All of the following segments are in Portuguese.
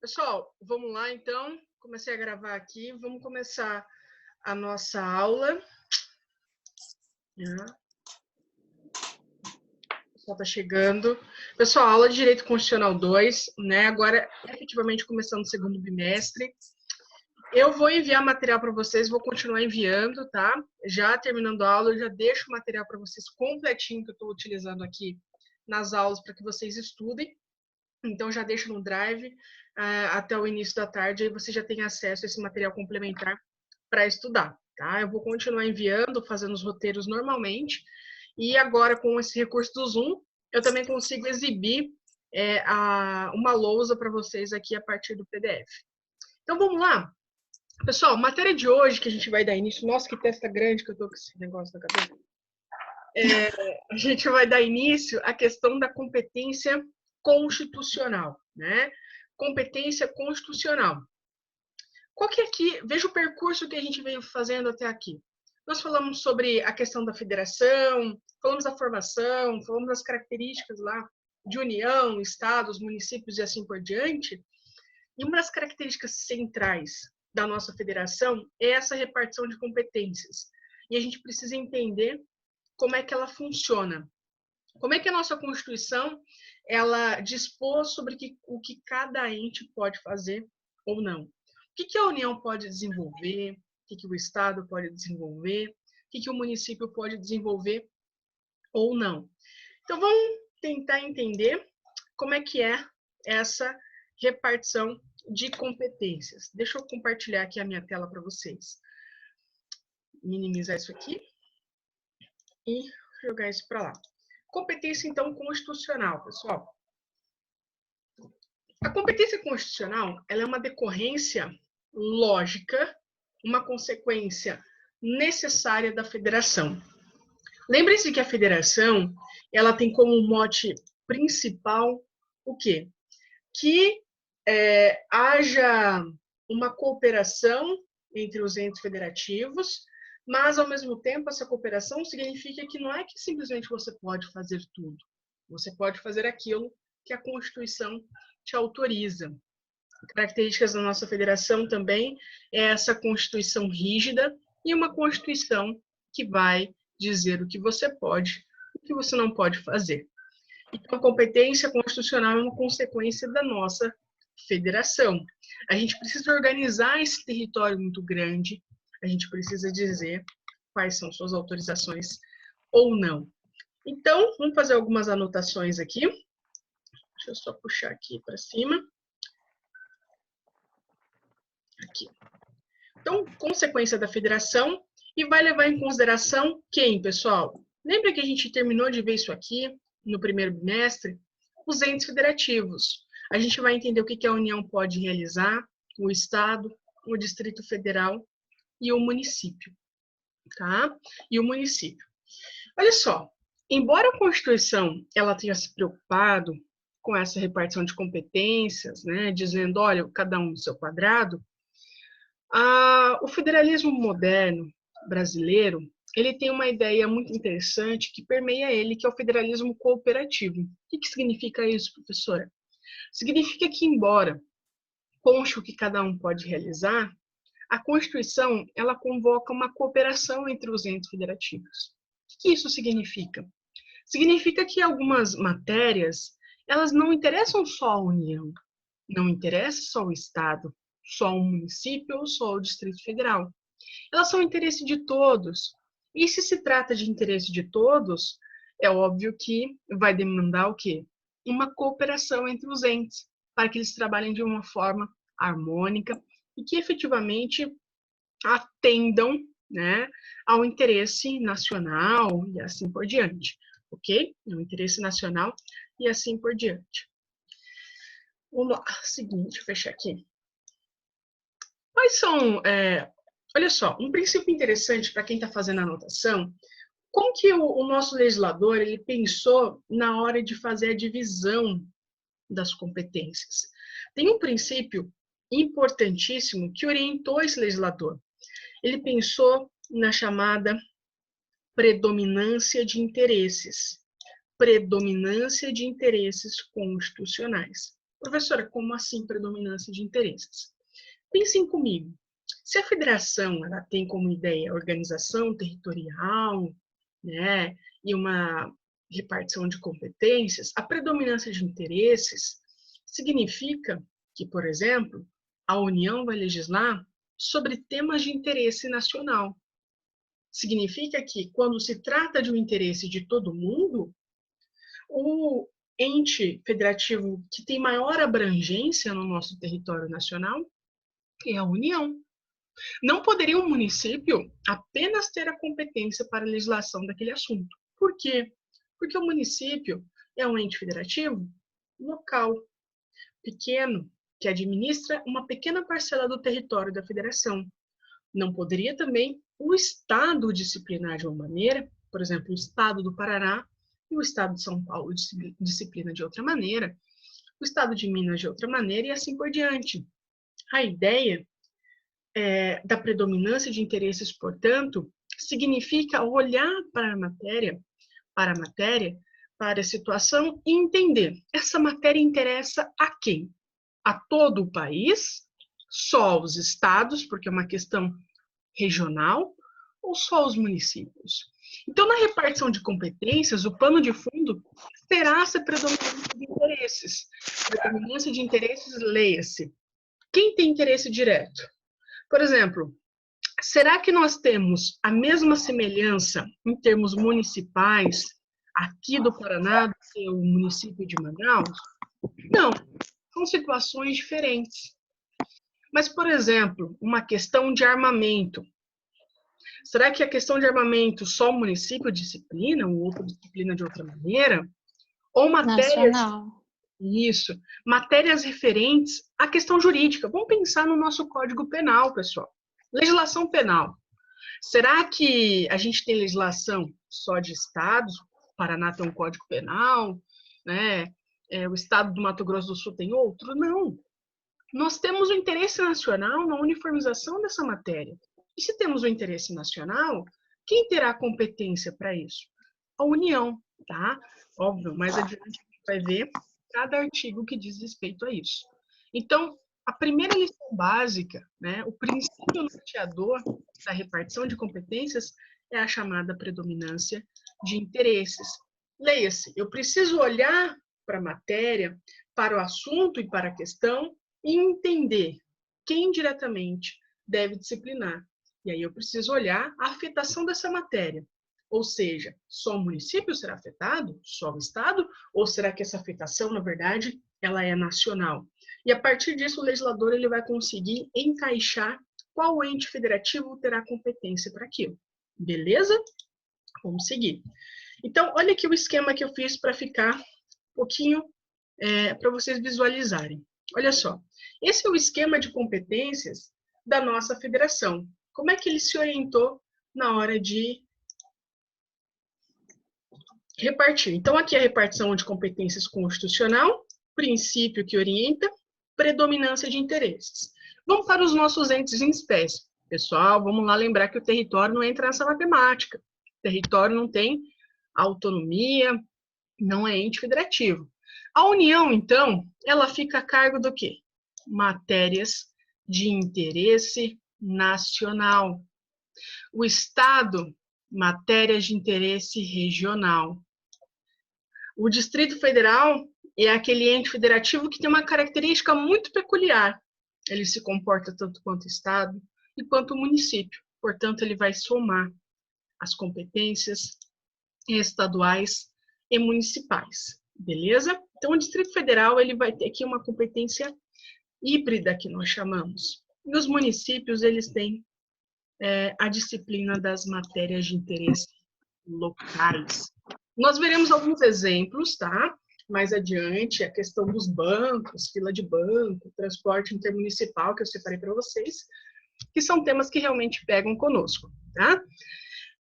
Pessoal, vamos lá então. Comecei a gravar aqui. Vamos começar a nossa aula. O pessoal está chegando. Pessoal, aula de Direito Constitucional 2, né? Agora, efetivamente, começando o segundo bimestre. Eu vou enviar material para vocês, vou continuar enviando, tá? Já terminando a aula, eu já deixo o material para vocês completinho que eu estou utilizando aqui nas aulas para que vocês estudem. Então, já deixo no Drive até o início da tarde, aí você já tem acesso a esse material complementar para estudar, tá? Eu vou continuar enviando, fazendo os roteiros normalmente, e agora com esse recurso do Zoom, eu também consigo exibir uma lousa para vocês aqui a partir do PDF. Então, vamos lá? Pessoal, matéria de hoje que a gente vai dar início, nossa, que testa grande que eu tô com esse negócio na cabeça. A gente vai dar início à questão da competência constitucional, né? Competência constitucional. Qual que é aqui? Veja o percurso que a gente veio fazendo até aqui. Nós falamos sobre a questão da federação, falamos da formação, falamos das características lá de união, estados, municípios e assim por diante. E uma das características centrais da nossa federação é essa repartição de competências. E a gente precisa entender como é que ela funciona. Como é que a nossa Constituição ela dispôs sobre o que cada ente pode fazer ou não. O que a União pode desenvolver, o que o Estado pode desenvolver, o que o município pode desenvolver ou não. Então, vamos tentar entender como é que é essa repartição de competências. Deixa eu compartilhar aqui a minha tela para vocês. Minimizar isso aqui e jogar isso para lá. Competência, então, constitucional, pessoal. A competência constitucional ela é uma decorrência lógica, uma consequência necessária da federação. Lembre-se que a federação ela tem como mote principal o quê? Que haja uma cooperação entre os entes federativos, mas, ao mesmo tempo, essa cooperação significa que não é que simplesmente você pode fazer tudo. Você pode fazer aquilo que a Constituição te autoriza. Características da nossa federação também é essa Constituição rígida e uma Constituição que vai dizer o que você pode e o que você não pode fazer. Então, a competência constitucional é uma consequência da nossa federação. A gente precisa organizar esse território muito grande, a gente precisa dizer quais são suas autorizações ou não. Então, vamos fazer algumas anotações aqui. Deixa eu só puxar aqui para cima. Aqui. Então, consequência da federação, e vai levar em consideração quem, pessoal? Lembra que a gente terminou de ver isso aqui no primeiro bimestre? Os entes federativos. A gente vai entender o que a União pode realizar, o Estado, o Distrito Federal e o município, tá? E o município. Olha só, embora a Constituição ela tenha se preocupado com essa repartição de competências, né, dizendo, olha, cada um no seu quadrado, o federalismo moderno brasileiro, ele tem uma ideia muito interessante que permeia ele, que é o federalismo cooperativo. O que significa isso, professora? Significa que, embora conste o que cada um pode realizar, a Constituição ela convoca uma cooperação entre os entes federativos. O que isso significa? Significa que algumas matérias elas não interessam só a União, não interessa só o Estado, só o município ou só o Distrito Federal. Elas são interesse de todos. E se trata de interesse de todos, é óbvio que vai demandar o quê? Uma cooperação entre os entes, para que eles trabalhem de uma forma harmônica e que efetivamente atendam, né, ao interesse nacional e assim por diante, ok? O interesse nacional e assim por diante. Vamos lá, seguinte, fechar aqui. Quais são, olha só, um princípio interessante para quem está fazendo a anotação, como que o nosso legislador ele pensou na hora de fazer a divisão das competências? Tem um princípio importantíssimo que orientou esse legislador. Ele pensou na chamada predominância de interesses. Predominância de interesses constitucionais. Professora, como assim predominância de interesses? Pensem comigo. Se a federação ela tem como ideia a organização territorial, né, e uma repartição de competências, a predominância de interesses significa que, por exemplo, a União vai legislar sobre temas de interesse nacional. Significa que, quando se trata de um interesse de todo mundo, o ente federativo que tem maior abrangência no nosso território nacional é a União. Não poderia um município apenas ter a competência para a legislação daquele assunto. Por quê? Porque o município é um ente federativo local, pequeno, que administra uma pequena parcela do território da federação. Não poderia também o Estado disciplinar de uma maneira, por exemplo, o Estado do Paraná e o Estado de São Paulo disciplina de outra maneira, o Estado de Minas de outra maneira e assim por diante. A ideia da predominância de interesses, portanto, significa olhar para a matéria, para a situação e entender. Essa matéria interessa a quem? A todo o país? Só os estados, porque é uma questão regional, ou só os municípios? Então, na repartição de competências, o pano de fundo será essa predominância de interesses. Predominância de interesses, leia-se. Quem tem interesse direto? Por exemplo, será que nós temos a mesma semelhança em termos municipais aqui do Paraná do que o município de Manaus? Não, são situações diferentes. Mas, por exemplo, uma questão de armamento. Será que a questão de armamento só o município disciplina, o outro disciplina de outra maneira? Ou matérias, Nacional. isso, matérias referentes à questão jurídica. Vamos pensar no nosso Código Penal, pessoal. Legislação penal. Será que a gente tem legislação só de estados? O Paraná tem um Código Penal, né? O estado do Mato Grosso do Sul tem outro? Não. Nós temos o interesse nacional na uniformização dessa matéria. E se temos o interesse nacional, quem terá competência para isso? A União, tá? Óbvio, mais adiante a gente vai ver cada artigo que diz respeito a isso. Então, a primeira lição básica, né, o princípio norteador da repartição de competências é a chamada predominância de interesses. Leia-se, eu preciso olhar para a matéria, para o assunto e para a questão e entender quem diretamente deve disciplinar. E aí eu preciso olhar a afetação dessa matéria. Ou seja, só o município será afetado? Só o Estado? Ou será que essa afetação, na verdade, ela é nacional? E a partir disso, o legislador ele vai conseguir encaixar qual ente federativo terá competência para aquilo. Beleza? Vamos seguir. Então, olha aqui o esquema que eu fiz para ficar um pouquinho, para vocês visualizarem. Olha só, esse é o esquema de competências da nossa federação. Como é que ele se orientou na hora de repartir? Então, aqui é a repartição de competências constitucional, princípio que orienta, predominância de interesses. Vamos para os nossos entes em espécie. Pessoal, vamos lá lembrar que o território não entra nessa matemática. O território não tem autonomia, não é ente federativo. A União, então, ela fica a cargo do quê? Matérias de interesse nacional. O Estado, matérias de interesse regional. O Distrito Federal é aquele ente federativo que tem uma característica muito peculiar. Ele se comporta tanto quanto Estado e quanto município. Portanto, ele vai somar as competências estaduais e municipais. Beleza? Então, o Distrito Federal ele vai ter aqui uma competência híbrida, que nós chamamos. E os municípios, eles têm a disciplina das matérias de interesse locais. Nós veremos alguns exemplos, tá? Mais adiante, a questão dos bancos, fila de banco, transporte intermunicipal, que eu separei para vocês, que são temas que realmente pegam conosco, tá?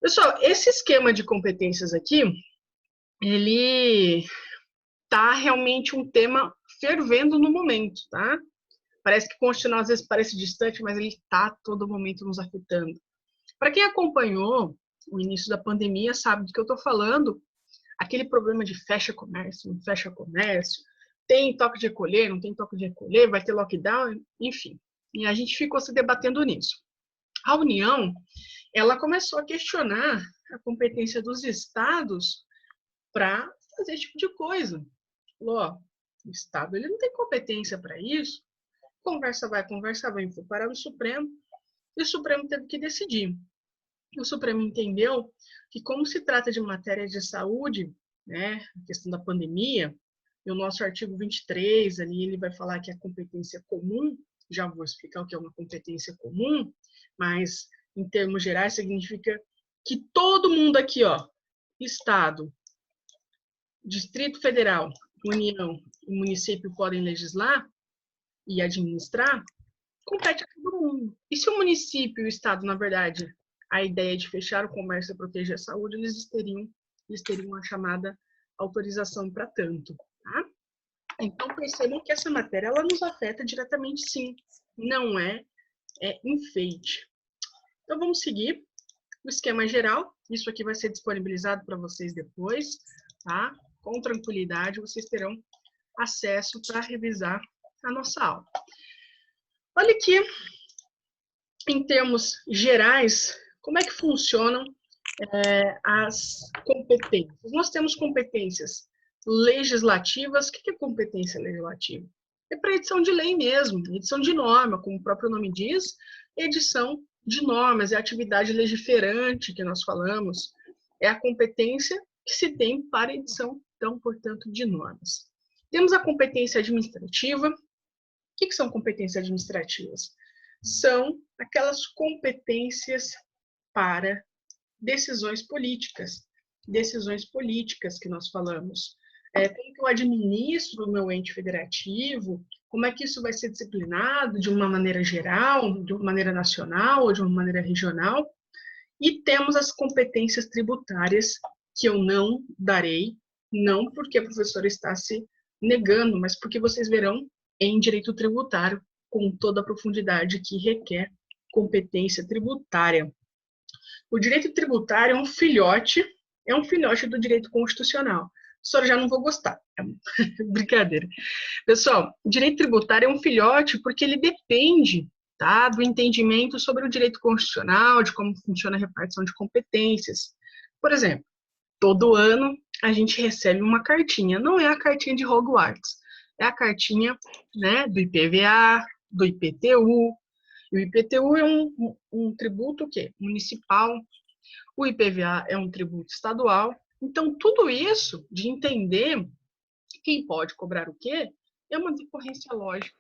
Pessoal, esse esquema de competências aqui, ele tá realmente um tema fervendo no momento, tá? Parece que constitucional às vezes parece distante, mas ele está a todo momento nos afetando. Para quem acompanhou o início da pandemia, sabe do que eu estou falando, aquele problema de fecha comércio, não fecha comércio, tem toque de recolher, não tem toque de recolher, vai ter lockdown, enfim. E a gente ficou se debatendo nisso. A União, ela começou a questionar a competência dos estados para fazer esse tipo de coisa. Falou, ó, o estado ele não tem competência para isso. Conversa vai, foi parar no Supremo, e o Supremo teve que decidir. O Supremo entendeu que, como se trata de matéria de saúde, né, a questão da pandemia, e o nosso artigo 23, ali, ele vai falar que é competência comum, já vou explicar o que é uma competência comum, mas, em termos gerais, significa que todo mundo aqui, ó, Estado, Distrito Federal, União e município podem legislar e administrar, compete a todo mundo. E se o município e o Estado, na verdade, a ideia de fechar o comércio e proteger a saúde, eles teriam a chamada autorização para tanto. Tá? Então, percebam que essa matéria ela nos afeta diretamente, sim. Não é enfeite. Então, vamos seguir o esquema geral. Isso aqui vai ser disponibilizado para vocês depois, tá? Com tranquilidade, vocês terão acesso para revisar a nossa aula. Olha aqui, em termos gerais, como é que funcionam as competências. Nós temos competências legislativas. O que é competência legislativa? É para edição de lei mesmo, edição de norma, como o próprio nome diz, edição de normas, é a atividade legiferante que nós falamos, é a competência que se tem para edição, então, portanto, de normas. Temos a competência administrativa. O que são competências administrativas? São aquelas competências para decisões políticas que nós falamos. Como que eu administro o meu ente federativo, como é que isso vai ser disciplinado de uma maneira geral, de uma maneira nacional ou de uma maneira regional. E temos as competências tributárias, que eu não darei, não porque a professora está se negando, mas porque vocês verão em direito tributário, com toda a profundidade que requer competência tributária. O direito tributário é um filhote do direito constitucional. A senhora já não vou gostar. Brincadeira. Pessoal, o direito tributário é um filhote porque ele depende, tá, do entendimento sobre o direito constitucional, de como funciona a repartição de competências. Por exemplo, todo ano a gente recebe uma cartinha. Não é a cartinha de Hogwarts, é a cartinha, né, do IPVA, do IPTU. O IPTU é um tributo o quê? Municipal. O IPVA é um tributo estadual. Então, tudo isso de entender quem pode cobrar o quê é uma decorrência lógica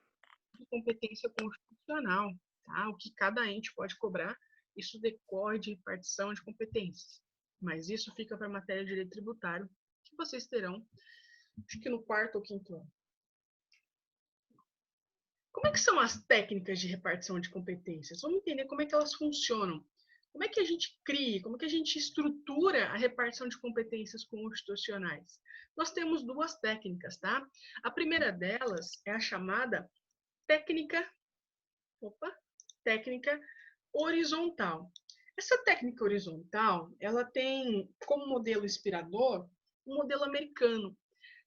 de competência constitucional. Tá? O que cada ente pode cobrar, isso decorre de repartição de competências. Mas isso fica para a matéria de direito tributário, que vocês terão, acho que no quarto ou quinto ano. Como é que são as técnicas de repartição de competências? Vamos entender como é que elas funcionam. Como é que a gente cria, como é que a gente estrutura a repartição de competências constitucionais? Nós temos duas técnicas, tá? A primeira delas é a chamada técnica horizontal. Essa técnica horizontal, ela tem como modelo inspirador um modelo americano.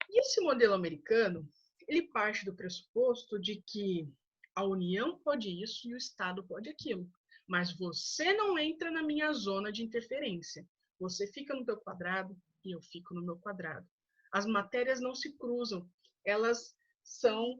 E esse modelo americano, ele parte do pressuposto de que a União pode isso e o Estado pode aquilo. Mas você não entra na minha zona de interferência. Você fica no teu quadrado e eu fico no meu quadrado. As matérias não se cruzam, elas são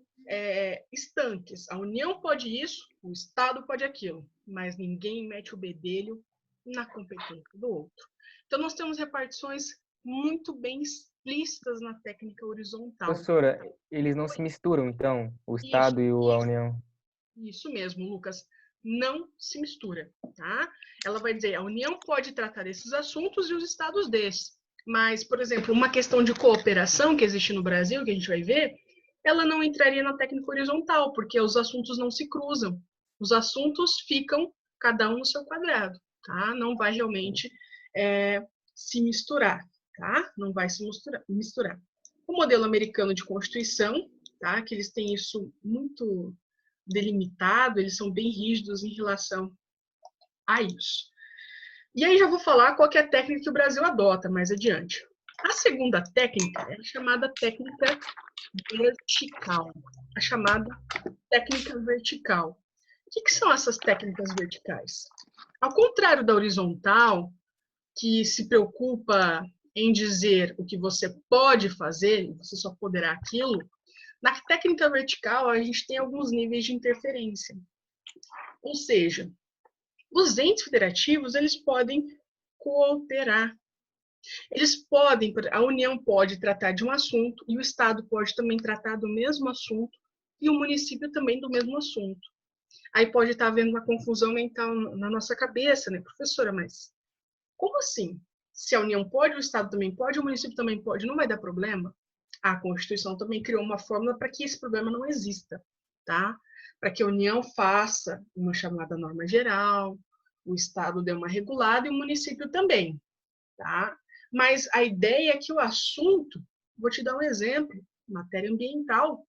estanques. A União pode isso, o Estado pode aquilo, mas ninguém mete o bedelho na competência do outro. Então, nós temos repartições muito bem explícitas na técnica horizontal. Professora, eles não se misturam, então, o Estado e a União? Isso mesmo, Lucas. Não se mistura, tá? Ela vai dizer, a União pode tratar desses assuntos e os estados desses. Mas, por exemplo, uma questão de cooperação que existe no Brasil, que a gente vai ver, ela não entraria na técnica horizontal, porque os assuntos não se cruzam. Os assuntos ficam cada um no seu quadrado, tá? Não vai realmente se misturar, tá? Não vai se misturar. O modelo americano de Constituição, tá? Que eles têm isso muito delimitado, eles são bem rígidos em relação a isso. E aí já vou falar qual que é a técnica que o Brasil adota mais adiante. A segunda técnica é a chamada técnica vertical. A chamada técnica vertical. O que são essas técnicas verticais? Ao contrário da horizontal, que se preocupa em dizer o que você pode fazer, você só poderá aquilo, na técnica vertical a gente tem alguns níveis de interferência. Ou seja, os entes federativos, eles podem cooperar. Eles podem, a União pode tratar de um assunto e o Estado pode também tratar do mesmo assunto e o município também do mesmo assunto. Aí pode estar havendo uma confusão mental na nossa cabeça, né, professora? Mas como assim? Se a União pode, o Estado também pode, o município também pode, não vai dar problema? A Constituição também criou uma fórmula para que esse problema não exista, tá? Para que a União faça uma chamada norma geral, o Estado dê uma regulada e o município também, tá? Mas a ideia é que o assunto, vou te dar um exemplo, matéria ambiental.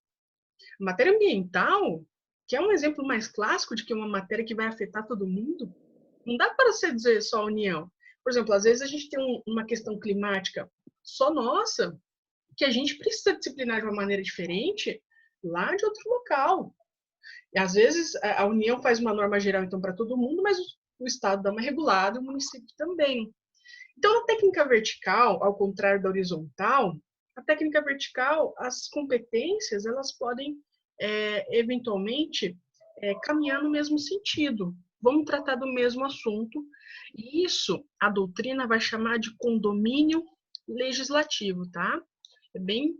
Matéria ambiental, que é um exemplo mais clássico de que uma matéria que vai afetar todo mundo, não dá para você dizer só a União. Por exemplo, às vezes a gente tem uma questão climática só nossa, que a gente precisa disciplinar de uma maneira diferente lá de outro local. E às vezes a União faz uma norma geral então para todo mundo, mas o Estado dá uma regulada e o município também. Então, a técnica vertical, ao contrário da horizontal, a técnica vertical, as competências, elas podem, eventualmente, caminhar no mesmo sentido. Vamos tratar do mesmo assunto. E isso, a doutrina vai chamar de condomínio legislativo, tá? É bem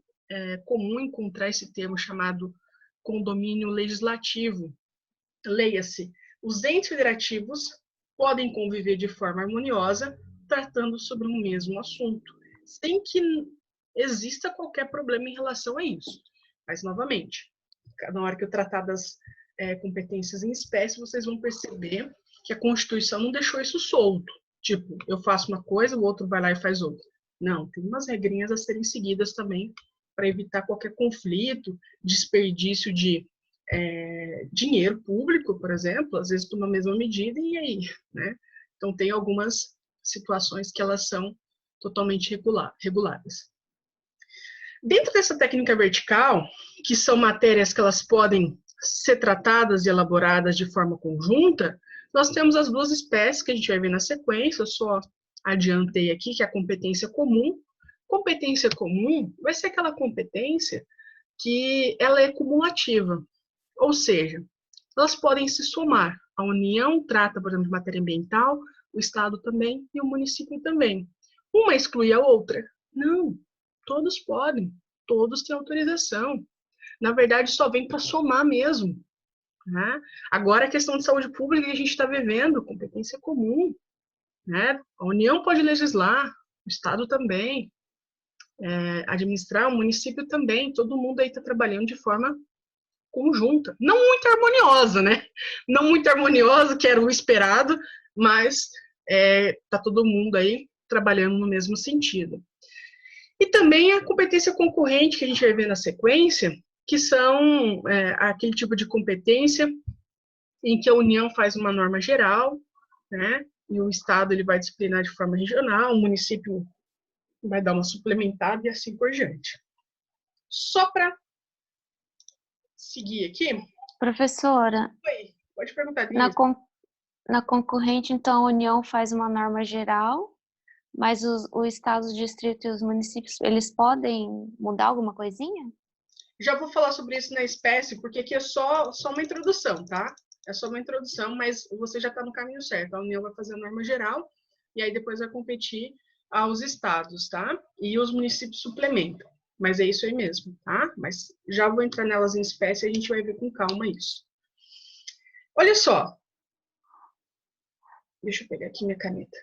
comum encontrar esse termo chamado condomínio legislativo. Leia-se, os entes federativos podem conviver de forma harmoniosa, tratando sobre um mesmo assunto, sem que exista qualquer problema em relação a isso. Mas, novamente, na hora que eu tratar das competências em espécie, vocês vão perceber que a Constituição não deixou isso solto. Tipo, eu faço uma coisa, o outro vai lá e faz outra. Não, tem umas regrinhas a serem seguidas também para evitar qualquer conflito, desperdício de dinheiro público, por exemplo, às vezes por uma mesma medida, e aí, né? Então, tem algumas situações que elas são totalmente reguladas. Dentro dessa técnica vertical, que são matérias que elas podem ser tratadas e elaboradas de forma conjunta, nós temos as duas espécies que a gente vai ver na sequência, eu só adiantei aqui, que é a competência comum. Competência comum vai ser aquela competência que ela é cumulativa, ou seja, elas podem se somar. A União trata, por exemplo, de matéria ambiental, o Estado também e o município também. Uma exclui a outra? Não, todos podem, todos têm autorização. Na verdade, só vem para somar mesmo. Né? Agora, a questão de saúde pública que a gente está vivendo, competência comum. Né? A União pode legislar, o Estado também, administrar, o município também, todo mundo aí está trabalhando de forma conjunta, não muito harmoniosa, né? Não muito harmoniosa, que era o esperado, mas tá todo mundo aí trabalhando no mesmo sentido. E também a competência concorrente, que a gente vai ver na sequência, que são aquele tipo de competência em que a União faz uma norma geral, né? E o Estado ele vai disciplinar de forma regional, o município vai dar uma suplementada e assim por diante. Só para seguir aqui. Professora, Oi, pode perguntar, na concorrente, então, a União faz uma norma geral, mas o Estado, o distrito e os municípios, eles podem mudar alguma coisinha? Já vou falar sobre isso na espécie, porque aqui é só uma introdução, tá? É só uma introdução, mas você já está no caminho certo. A União vai fazer a norma geral, e aí depois vai competir aos estados, tá? E os municípios suplementam. Mas é isso aí mesmo, tá? Mas já vou entrar nelas em espécie e a gente vai ver com calma isso. Olha só. Deixa eu pegar aqui minha caneta.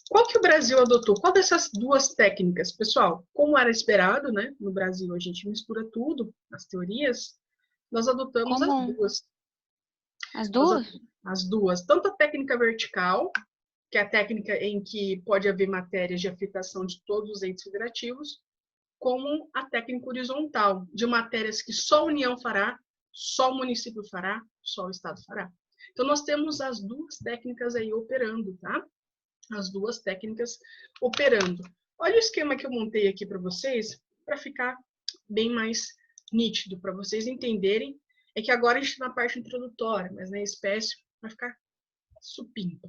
Qual que o Brasil adotou? Qual dessas duas técnicas? Pessoal, como era esperado, né? No Brasil a gente mistura tudo, as teorias. Nós adotamos as duas. As duas? As duas. Tanto a técnica vertical, que é a técnica em que pode haver matérias de afetação de todos os entes federativos, como a técnica horizontal, de matérias que só a União fará, só o município fará, só o Estado fará. Então, nós temos as duas técnicas aí operando, tá? As duas técnicas operando. Olha o esquema que eu montei aqui para vocês, para ficar bem mais nítido, para vocês entenderem. É que agora a gente está na parte introdutória, mas na espécie vai ficar supimpa.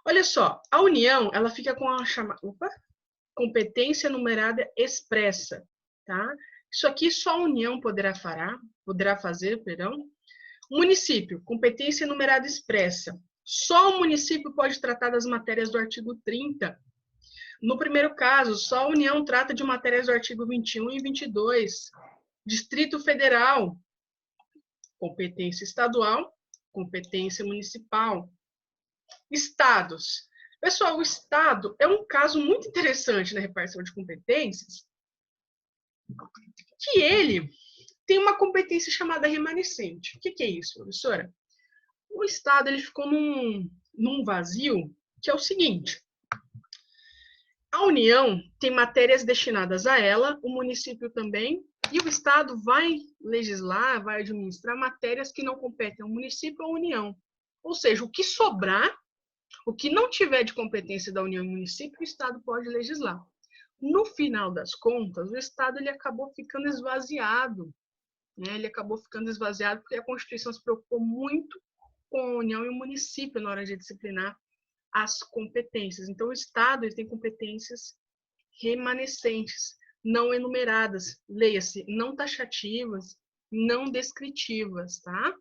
Olha só, a união, ela fica com a chamada competência numerada expressa, tá? Isso aqui só a união poderá fazer. Município, competência numerada expressa. Só o município pode tratar das matérias do artigo 30. No primeiro caso, só a União trata de matérias do artigo 21 e 22. Distrito Federal, competência estadual, competência municipal. Estados. Pessoal, o Estado é um caso muito interessante na repartição de competências, que ele tem uma competência chamada remanescente. O que é isso, professora? O Estado ele ficou num vazio, que é o seguinte: a União tem matérias destinadas a ela, o município também, e o Estado vai legislar, vai administrar matérias que não competem ao município ou à União. Ou seja, o que sobrar, o que não tiver de competência da União e município, o Estado pode legislar. No final das contas, o Estado ele acabou ficando esvaziado. Né? Ele acabou ficando esvaziado porque a Constituição se preocupou muito com a União e o município na hora de disciplinar as competências. Então, o Estado ele tem competências remanescentes, não enumeradas, leia-se, não taxativas, não descritivas, tá?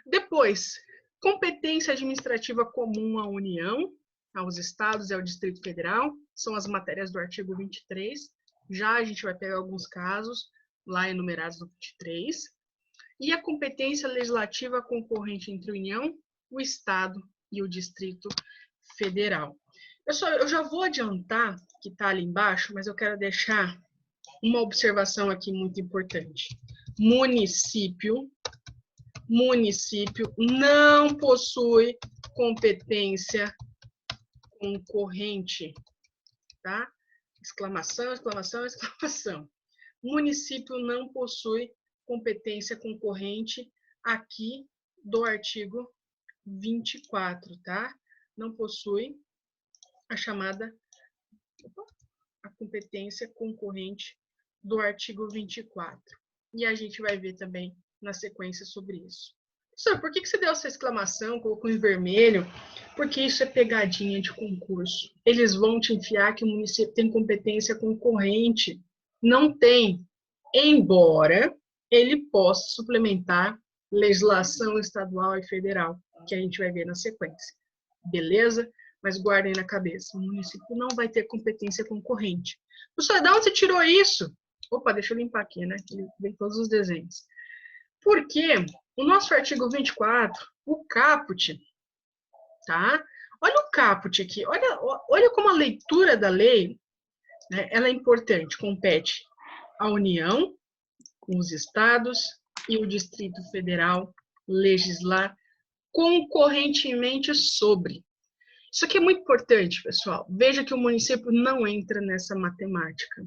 Depois, competência administrativa comum à União, aos Estados e ao Distrito Federal, são as matérias do artigo 23, já a gente vai pegar alguns casos lá enumerados no 23, e a competência legislativa concorrente entre a União, o Estado e o Distrito Federal. Pessoal, eu já vou adiantar que está ali embaixo, mas eu quero deixar uma observação aqui muito importante. Município não possui competência concorrente, tá? Exclamação, exclamação, exclamação. Município não possui competência concorrente aqui do artigo 24, tá? Não possui a chamada a competência concorrente do artigo 24. E a gente vai ver também na sequência sobre isso. Professor, por que você deu essa exclamação, colocou em vermelho? Porque isso é pegadinha de concurso. Eles vão te enfiar que o município tem competência concorrente. Não tem. Embora ele possa suplementar legislação estadual e federal, que a gente vai ver na sequência. Beleza? Mas guardem na cabeça, o município não vai ter competência concorrente. Professor, de onde você tirou isso? Opa, deixa eu limpar aqui, né? Que vem todos os desenhos. Porque o nosso artigo 24, o caput, tá? Olha o caput aqui, olha como a leitura da lei, né, ela é importante, compete à União, os estados e o Distrito Federal legislar concorrentemente sobre. Isso aqui é muito importante, pessoal. Veja que o município não entra nessa matemática.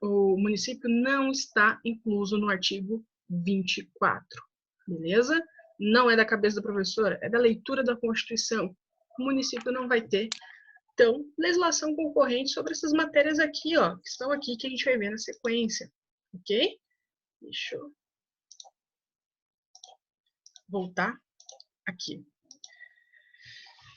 O município não está incluso no artigo 24, beleza? Não é da cabeça da professora, é da leitura da Constituição. O município não vai ter, então, legislação concorrente sobre essas matérias aqui, ó, que estão aqui, que a gente vai ver na sequência, ok? Deixa eu voltar aqui.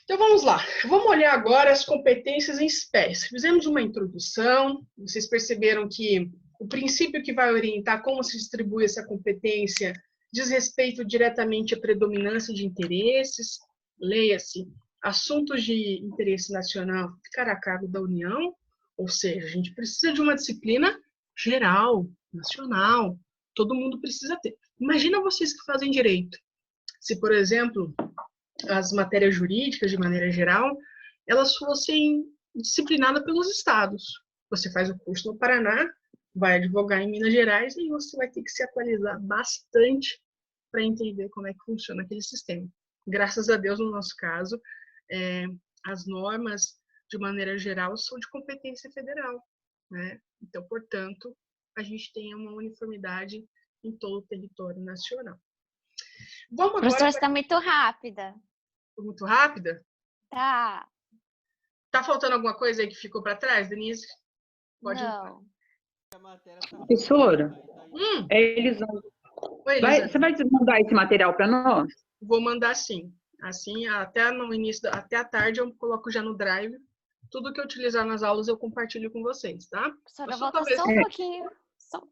Então, vamos lá. Vamos olhar agora as competências em espécie. Fizemos uma introdução, vocês perceberam que o princípio que vai orientar como se distribui essa competência diz respeito diretamente à predominância de interesses, leia-se, assuntos de interesse nacional ficará a cargo da União, ou seja, a gente precisa de uma disciplina geral, nacional, todo mundo precisa ter. Imagina vocês que fazem direito. Se, por exemplo, as matérias jurídicas, de maneira geral, elas fossem disciplinadas pelos estados. Você faz o curso no Paraná, vai advogar em Minas Gerais e você vai ter que se atualizar bastante para entender como é que funciona aquele sistema. Graças a Deus, no nosso caso, as normas, de maneira geral, são de competência federal, né? Então, portanto, a gente tem uma uniformidade em todo o território nacional. Vamos agora. Professora, está muito rápida. Muito rápida? Tá. Tá faltando alguma coisa aí que ficou para trás, Denise? Pode. Não. Professora, Hum, Elisângela, oi, Elisa. você vai mandar esse material para nós? Vou mandar sim. Assim, até no início, até à tarde eu coloco já no Drive. Tudo que eu utilizar nas aulas eu compartilho com vocês, tá? Professora, Eu só volta talvez... só um pouquinho.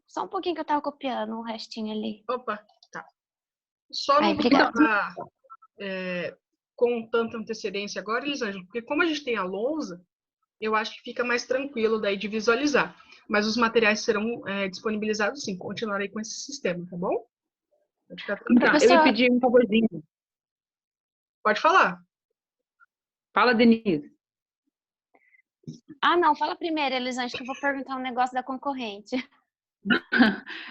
Só um pouquinho que eu tava copiando um restinho ali. Opa, tá. Só Aí, não vou obrigada. colocar com tanta antecedência agora, Elisângela, porque como a gente tem a lousa, eu acho que fica mais tranquilo daí de visualizar. Mas os materiais serão disponibilizados sim. Continuarei com esse sistema, tá bom? Pode ficar tranquilo. Tá, eu ia pedir um favorzinho. Pode falar. Fala, Denise. Ah, não, fala primeiro, Elisângela, que eu vou perguntar um negócio da concorrente.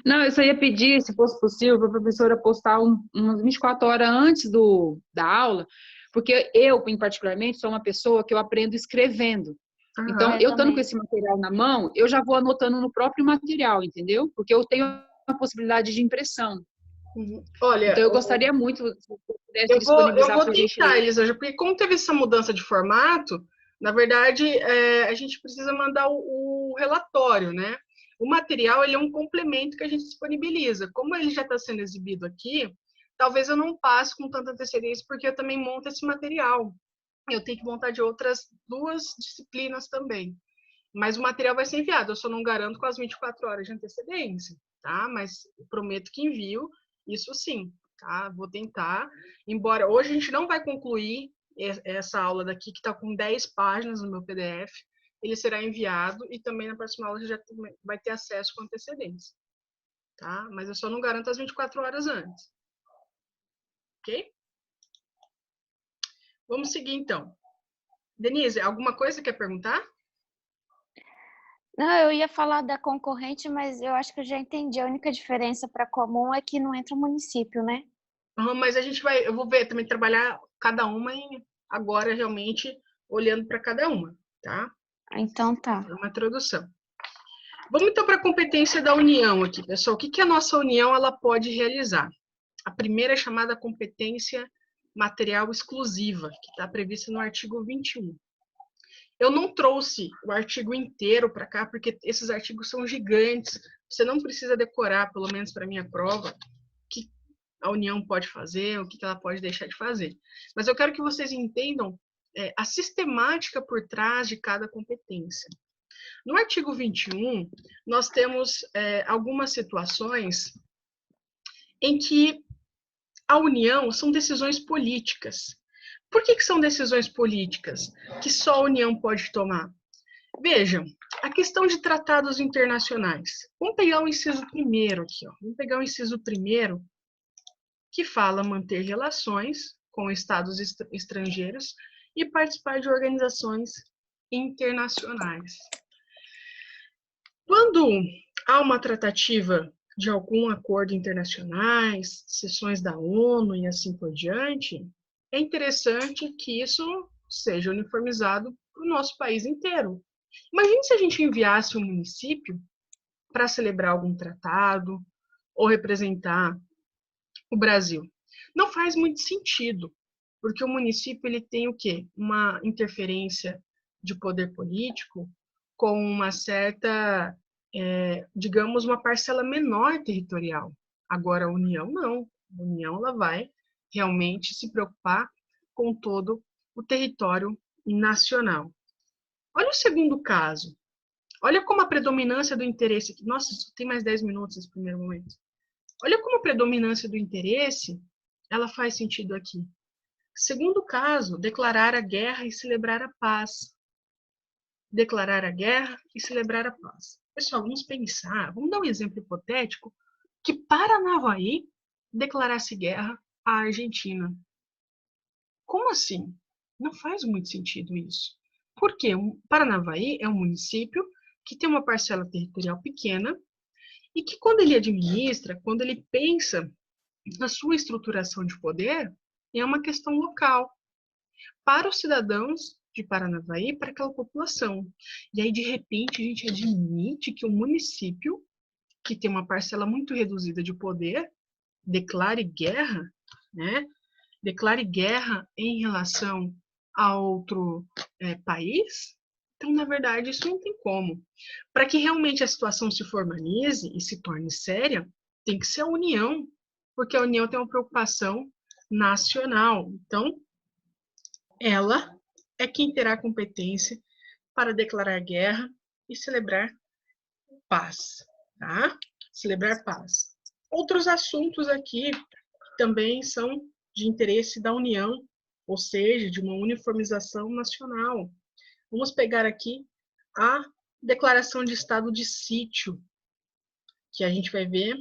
Não, eu só ia pedir, se fosse possível, para a professora postar umas 24 horas antes da aula, porque eu, particularmente, sou uma pessoa que eu aprendo escrevendo. Então, eu estando com esse material na mão, eu já vou anotando no próprio material, entendeu? Porque eu tenho a possibilidade de impressão. Uhum. Olha, então, eu gostaria muito se você pudesse eu disponibilizar vou para a gente tentar, ler. Elisângela, porque como teve essa mudança de formato, na verdade, a gente precisa mandar o relatório, né? O material, ele é um complemento que a gente disponibiliza. Como ele já está sendo exibido aqui, talvez eu não passe com tanta antecedência, porque eu também monto esse material. Eu tenho que montar de outras 2 disciplinas também. Mas o material vai ser enviado, eu só não garanto com as 24 horas de antecedência, tá? Mas prometo que envio, isso sim, tá? Vou tentar. Embora hoje a gente não vai concluir essa aula daqui, que está com 10 páginas no meu PDF, ele será enviado e também na próxima aula já vai ter acesso com antecedência, tá? Mas eu só não garanto as 24 horas antes. Ok? Vamos seguir então. Denise, alguma coisa que quer perguntar? Não, eu ia falar da concorrente, mas eu acho que eu já entendi. A única diferença para comum é que não entra o município, né? Mas eu vou ver também trabalhar cada uma agora realmente olhando para cada uma, tá? Então tá. É uma introdução. Vamos então para a competência da União aqui, pessoal. O que a nossa União ela pode realizar? A primeira é chamada competência material exclusiva, que está prevista no artigo 21. Eu não trouxe o artigo inteiro para cá, porque esses artigos são gigantes. Você não precisa decorar, pelo menos para a minha prova, que a União pode fazer, o que ela pode deixar de fazer. Mas eu quero que vocês entendam a sistemática por trás de cada competência. No artigo 21, nós temos algumas situações em que a União são decisões políticas. Por que são decisões políticas que só a União pode tomar? Vejam, a questão de tratados internacionais. Vamos pegar o inciso primeiro aqui. Vamos pegar o inciso primeiro, que fala manter relações com estados estrangeiros e participar de organizações internacionais. Quando há uma tratativa de algum acordo internacionais, sessões da ONU e assim por diante, é interessante que isso seja uniformizado para o nosso país inteiro. Imagine se a gente enviasse um município para celebrar algum tratado ou representar o Brasil. Não faz muito sentido, porque o município ele tem o quê? Uma interferência de poder político com uma certa, digamos, uma parcela menor territorial. Agora, a União não. A União ela vai realmente se preocupar com todo o território nacional. Olha o segundo caso. Olha como a predominância do interesse... Nossa, só tem mais 10 minutos nesse primeiro momento. Olha como a predominância do interesse, ela faz sentido aqui. Segundo caso, declarar a guerra e celebrar a paz. Declarar a guerra e celebrar a paz. Pessoal, vamos pensar, vamos dar um exemplo hipotético, que Paranavaí declarasse guerra à Argentina. Como assim? Não faz muito sentido isso. Porque Paranavaí é um município que tem uma parcela territorial pequena e que quando ele administra, quando ele pensa na sua estruturação de poder, é uma questão local, para os cidadãos de Paranavaí, para aquela população. E aí, de repente, a gente admite que o município, que tem uma parcela muito reduzida de poder, declare guerra, né? Declare guerra em relação a outro país, então, na verdade, isso não tem como. Para que realmente a situação se formalize e se torne séria, tem que ser a União, porque a União tem uma preocupação nacional. Então, ela é quem terá competência para declarar guerra e celebrar paz, tá? Celebrar paz. Outros assuntos aqui também são de interesse da União, ou seja, de uma uniformização nacional. Vamos pegar aqui a declaração de estado de sítio, que a gente vai ver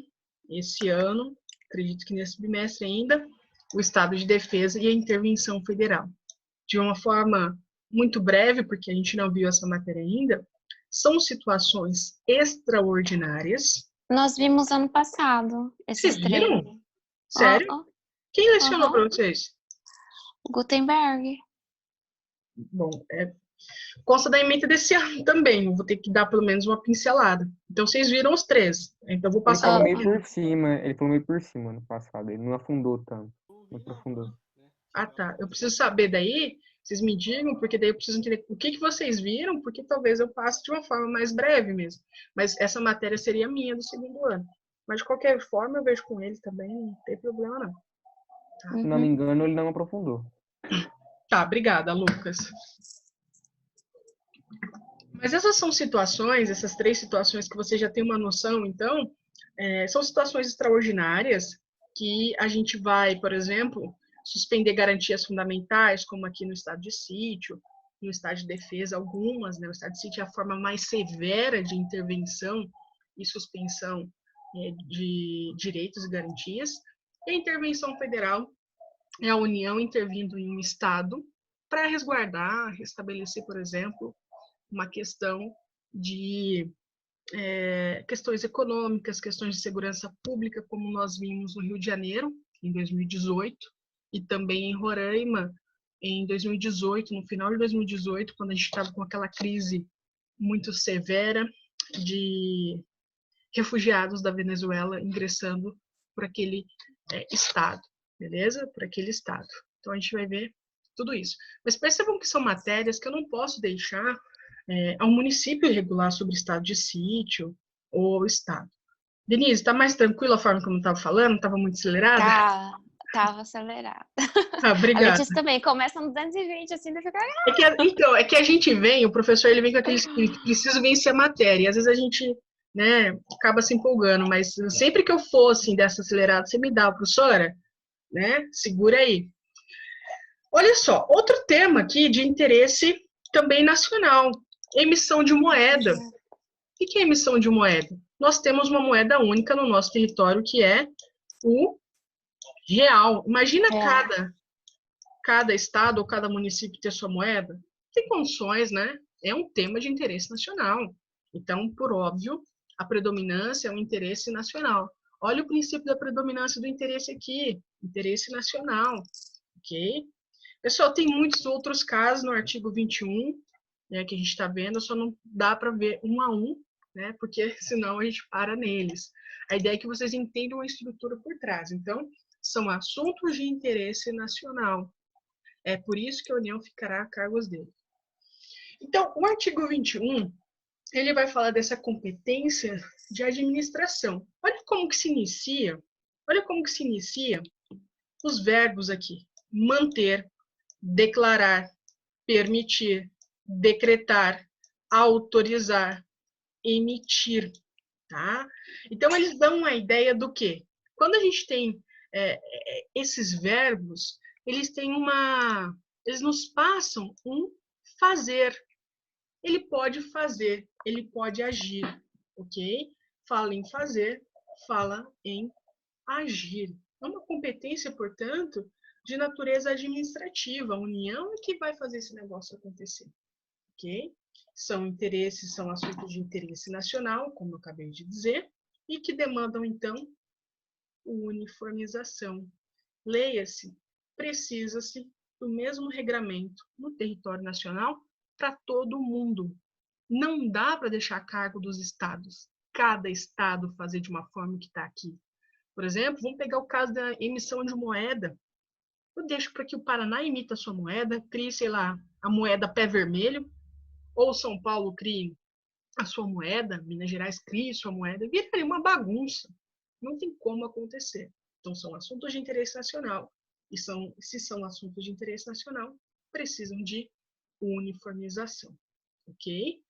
esse ano, acredito que nesse bimestre ainda, o estado de defesa e a intervenção federal. De uma forma muito breve, porque a gente não viu essa matéria ainda, são situações extraordinárias. Nós vimos ano passado esses Vocês viram? três. Sério? Quem lecionou para Uhum. vocês? Gutenberg. Bom, consta da ementa desse ano também, eu vou ter que dar pelo menos uma pincelada. Então, vocês viram os três. Então, eu vou Ele passar falou um meio pouquinho. por cima, ele falou meio por cima no passado, ele não afundou tanto, não aprofundou. Ah, tá. Eu preciso saber daí, vocês me digam, porque daí eu preciso entender o que vocês viram, porque talvez eu passe de uma forma mais breve mesmo. Mas essa matéria seria minha do segundo ano. Mas, de qualquer forma, eu vejo com ele também, não tem problema não. Se não me engano, ele não aprofundou. Tá, obrigada, Lucas. Mas essas são situações, essas três situações que você já tem uma noção, então, são situações extraordinárias que a gente vai, por exemplo, suspender garantias fundamentais, como aqui no estado de sítio, no estado de defesa, algumas, né? O estado de sítio é a forma mais severa de intervenção e suspensão de direitos e garantias. E a intervenção federal é a União intervindo em um estado para resguardar, restabelecer, por exemplo, uma questão de questões econômicas, questões de segurança pública, como nós vimos no Rio de Janeiro, em 2018, e também em Roraima, em 2018, no final de 2018, quando a gente estava com aquela crise muito severa de refugiados da Venezuela ingressando por aquele estado, beleza? Por aquele estado. Então, a gente vai ver tudo isso. Mas percebam que são matérias que eu não posso deixar ao município regular sobre o estado de sítio ou estado. Denise, está mais tranquila a forma como eu estava falando? Estava muito acelerada? Tava acelerado. Ah, A obrigada. Letícia também começa no 220, assim, vai ficar... É que a gente vem, o professor ele vem com aquele espírito, preciso vencer a matéria, e às vezes a gente, né, acaba se empolgando, mas sempre que eu for, assim, dessa acelerada, você me dá, professora, né, segura aí. Olha só, outro tema aqui de interesse também nacional, emissão de moeda. O que é emissão de moeda? Nós temos uma moeda única no nosso território, que é o real. Imagina cada estado ou cada município ter sua moeda. Tem condições, né? É um tema de interesse nacional. Então, por óbvio, a predominância é um interesse nacional. Olha o princípio da predominância do interesse aqui, interesse nacional, ok? Pessoal, tem muitos outros casos no artigo 21, né, que a gente está vendo, só não dá para ver um a um, né, porque senão a gente para neles. A ideia é que vocês entendam a estrutura por trás. Então, são assuntos de interesse nacional. É por isso que a União ficará a cargos dele. Então, o artigo 21, ele vai falar dessa competência de administração. Olha como que se inicia, os verbos aqui. Manter, declarar, permitir, decretar, autorizar, emitir, tá? Então, eles dão uma ideia do quê? Quando a gente tem esses verbos, eles nos passam um fazer. Ele pode fazer, ele pode agir, ok? Fala em fazer, fala em agir. É uma competência, portanto, de natureza administrativa. A União é que vai fazer esse negócio acontecer, ok? São interesses, são assuntos de interesse nacional, como eu acabei de dizer, e que demandam, então, uniformização. Leia-se, precisa-se do mesmo regramento no território nacional para todo o mundo. Não dá para deixar a cargo dos estados. Cada estado fazer de uma forma que está aqui. Por exemplo, vamos pegar o caso da emissão de moeda. eu deixo para que o Paraná imita a sua moeda, crie, sei lá, a moeda pé vermelho, ou São Paulo crie a sua moeda, Minas Gerais crie sua moeda, viraria uma bagunça. Não tem como acontecer. Então, são assuntos de interesse nacional. E se são assuntos de interesse nacional, precisam de uniformização. Ok?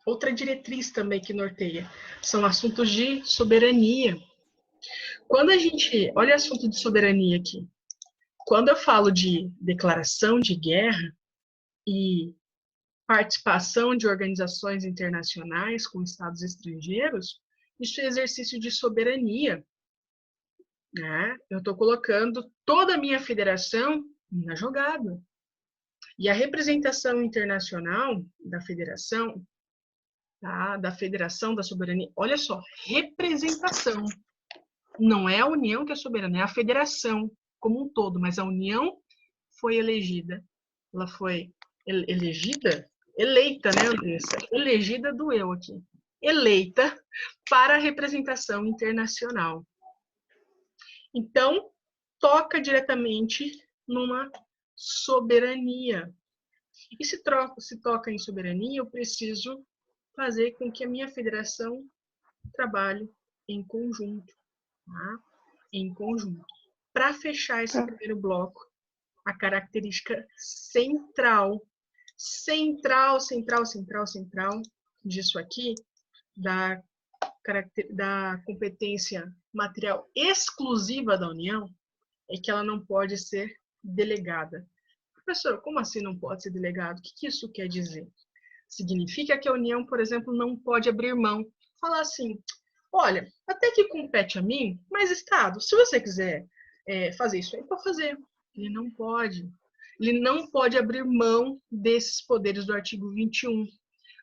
Outra diretriz também que norteia são assuntos de soberania. Olha o assunto de soberania aqui. Quando eu falo de declaração de guerra e participação de organizações internacionais com estados estrangeiros, isso é exercício de soberania, né? Eu estou colocando toda a minha federação na jogada. E a representação internacional da federação, tá? Da Federação da Soberania, olha só, representação. Não é a União que é soberana, é a federação como um todo, mas a União foi elegida. Ela foi elegida? Eleita, né, Andressa? Elegida do eu aqui. Eleita para a representação internacional. Então, toca diretamente numa soberania. E se toca em soberania, eu preciso fazer com que a minha federação trabalhe em conjunto. Tá? Em conjunto. Para fechar esse primeiro bloco, a característica central disso aqui, da competência material exclusiva da União, é que ela não pode ser delegada. Professor, como assim não pode ser delegado? O que isso quer dizer? Significa que a União, por exemplo, não pode abrir mão. Falar assim, olha, até que compete a mim, mas Estado, se você quiser fazer isso aí, pode fazer. Ele não pode. Ele não pode abrir mão desses poderes do artigo 21.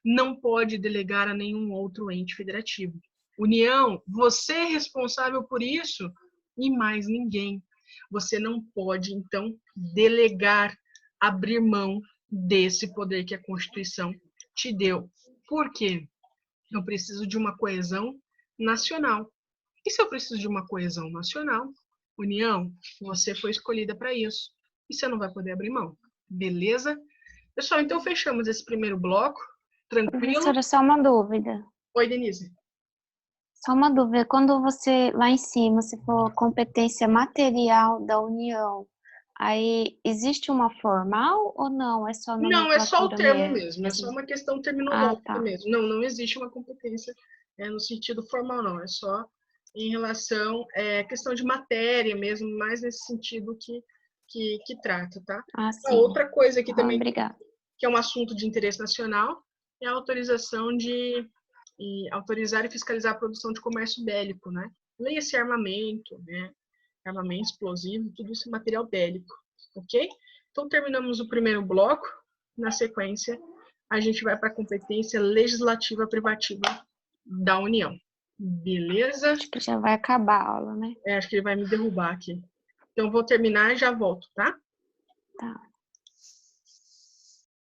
Não pode delegar a nenhum outro ente federativo. União, você é responsável por isso e mais ninguém. Você não pode, então, delegar, abrir mão desse poder que a Constituição te deu. Por quê? Eu preciso de uma coesão nacional. E se eu preciso de uma coesão nacional, União, você foi escolhida para isso. E você não vai poder abrir mão. Beleza? Pessoal, então fechamos esse primeiro bloco. Tranquilo? Professora, só uma dúvida. Oi, Denise. Só uma dúvida. Quando você, lá em cima, se for competência material da União, aí existe uma formal ou não? É só Não, é só o termo mesmo? é só uma questão terminológica tá. mesmo. Não existe uma competência no sentido formal, não. É só em relação à questão de matéria mesmo, mais nesse sentido que trata, tá? Sim. A outra coisa aqui também, obrigada. que é um assunto de interesse nacional, é a autorização de autorizar e fiscalizar a produção de comércio bélico, né? Leia-se armamento, né? Armamento explosivo, tudo isso é material bélico, ok? Então, terminamos o primeiro bloco. Na sequência, a gente vai para a competência legislativa privativa da União. Beleza? Acho que já vai acabar a aula, né? Acho que ele vai me derrubar aqui. Então, vou terminar e já volto, tá? Tá.